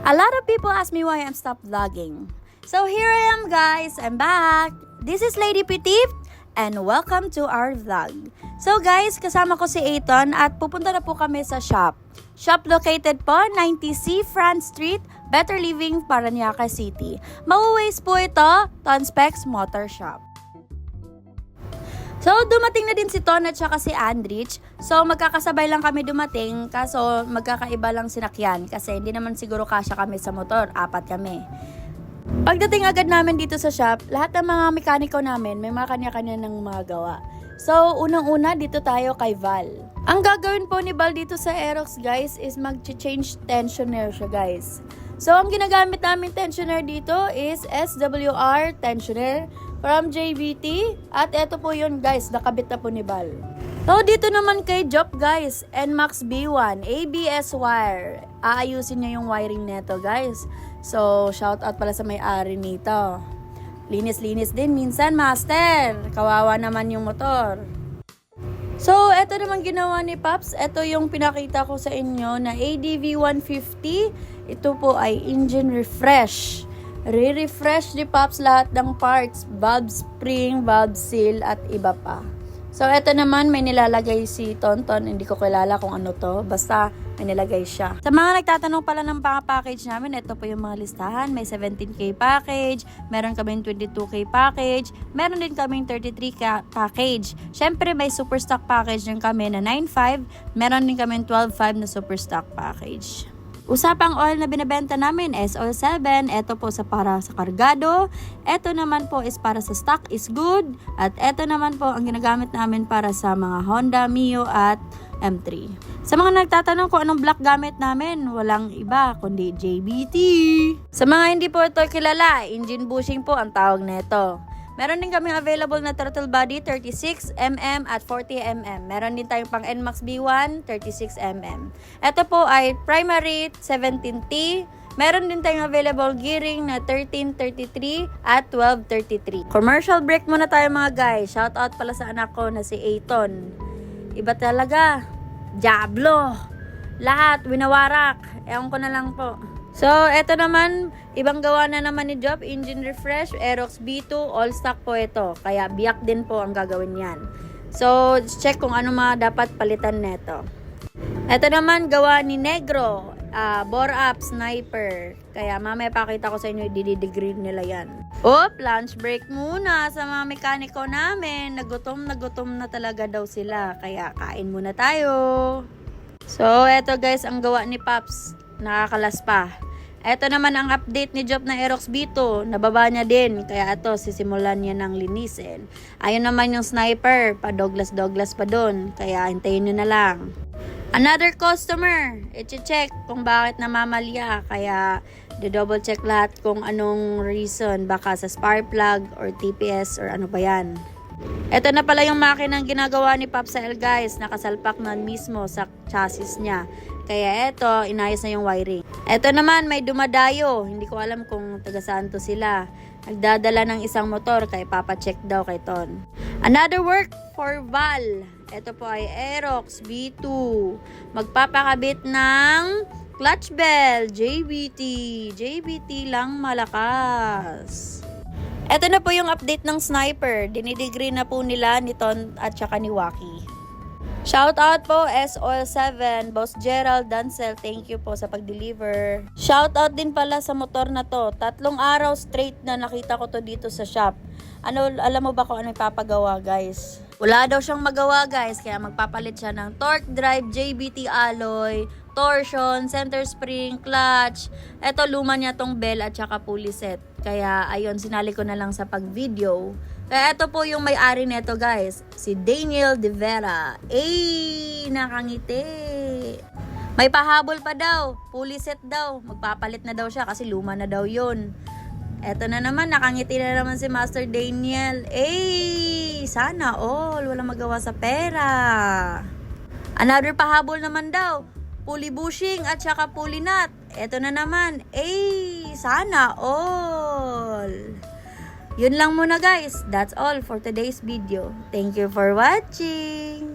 A lot of people ask me why I'm stopped vlogging. So here I am, guys. I'm back. This is Lady Petit and welcome to our vlog. So guys, kasama ko si Aiton at pupunta na po kami sa shop. Shop located po 90C France Street, Better Living, Parañaque City. Mauways po ito, Tonspecs Motor Shop. So, dumating na din si Ton at saka si Andrich. So, magkakasabay lang kami dumating, kaso magkakaiba lang sinakyan kasi hindi naman siguro kasya kami sa motor, 4 kami. Pagdating agad namin dito sa shop, lahat ng mga mekaniko namin may mga kanya-kanya ng mga gawa. So, unang-una dito tayo kay Val. Ang gagawin po ni Val dito sa Aerox, guys, is mag-change tensioner siya, guys. So, ang ginagamit namin tensioner dito is SWR tensioner from JBT. At eto po yun, guys, nakabit na po ni Val. So, dito naman kay Job, guys, NMAX B1, ABS wire. Aayusin niya yung wiring neto, guys. So, shout out pala sa may-ari nito. Linis-linis din minsan, master. Kawawa naman yung motor. So, eto naman ginawa ni Pops. Eto yung pinakita ko sa inyo na ADV 150. Ito po ay engine refresh. Re-refresh ni Pops lahat ng parts. Valve spring, valve seal, at iba pa. So, eto naman may nilalagay si Tonton. Hindi ko kilala kung ano to. Basta may nilagay siya. Sa mga nagtatanong pala ng package namin, ito po yung mga listahan. May 17K package, meron kaming 22K package, meron din kaming 33K package. Syempre, may super stock package din kami na 9.5, meron din kaming 12.5 na super stock package. Usapang oil na binibenta namin is oil 7. Ito po para sa kargado. Ito naman po is para sa stock is good. At ito naman po ang ginagamit namin para sa mga Honda, Mio at M3. Sa mga nagtatanong kung anong block gamit namin, walang iba kundi JBT. Sa mga hindi po ito kilala, engine bushing po ang tawag nito. Meron din kami available na throttle body 36mm at 40mm. Meron din tayong pang NMAX B1 36mm. Ito po ay primary 17T. Meron din tayong available gearing na 1333 at 1233. Commercial brake muna tayo mga guys. Shout out pala sa anak ko na si Aiton. Iba talaga. Diablo. Lahat winawarak. Ewan ko na lang po. So, eto naman, ibang gawa na naman ni Job, engine refresh, Aerox B2, all stock po ito. Kaya biyak din po ang gagawin yan. So, check kung ano mga dapat palitan neto. Eto naman, gawa ni Negro, bore up, sniper. Kaya mamaya pakita ko sa inyo, i-degree nila yan. Lunch break muna sa mga mekaniko namin. Nagutom na talaga daw sila. Kaya kain muna tayo. So, eto guys, ang gawa ni Pops. Nakakalas pa. Ito naman ang update ni Job na Aerox B2. Nababa niya din. Kaya ito, sisimulan niya ng linisin. Ayun naman yung sniper. Pa-Douglas pa dun. Kaya hintayin nyo na lang. Another customer. I-check kung bakit namamalya. Kaya double check lahat kung anong reason. Baka sa spark plug or TPS or ano ba yan. Ito na pala yung makinang ginagawa ni Popsel guys. Nakasalpak na mismo sa chassis niya. Kaya eto, inayos na yung wiring. Eto naman, may dumadayo. Hindi ko alam kung taga saan to sila. Nagdadala ng isang motor, kaya papacheck daw kay Ton. Another work for Val. Eto po ay Aerox B2. Magpapakabit ng clutch bell, JBT. JBT lang malakas. Eto na po yung update ng sniper. Dinidegree na po nila ni Ton at saka ni Waki. Shout out po SOL7, Boss Gerald Dancel, thank you po sa pag-deliver. Shout out din pala sa motor na to. 3 araw straight na nakita ko to dito sa shop. Alam mo ba kung ano ipapagawa guys? Wala daw siyang magawa guys, kaya magpapalit siya ng torque drive, JBT alloy, torsion, center spring, clutch. Eto luma niya tong bell at saka pulley set. Kaya ayun, sinali ko na lang sa pag-video. Kaya ito po yung may-ari neto guys, si Daniel De Vera. Nakangiti. May pahabol pa daw, pulley set daw. Magpapalit na daw siya kasi luma na daw yun. Eto na naman, nakangiti na naman si Master Daniel. Sana all, walang magawa sa pera. Another pahabol naman daw, pulley bushing at saka pulley nut. Eto na naman, sana all. Yun lang muna guys. That's all for today's video. Thank you for watching.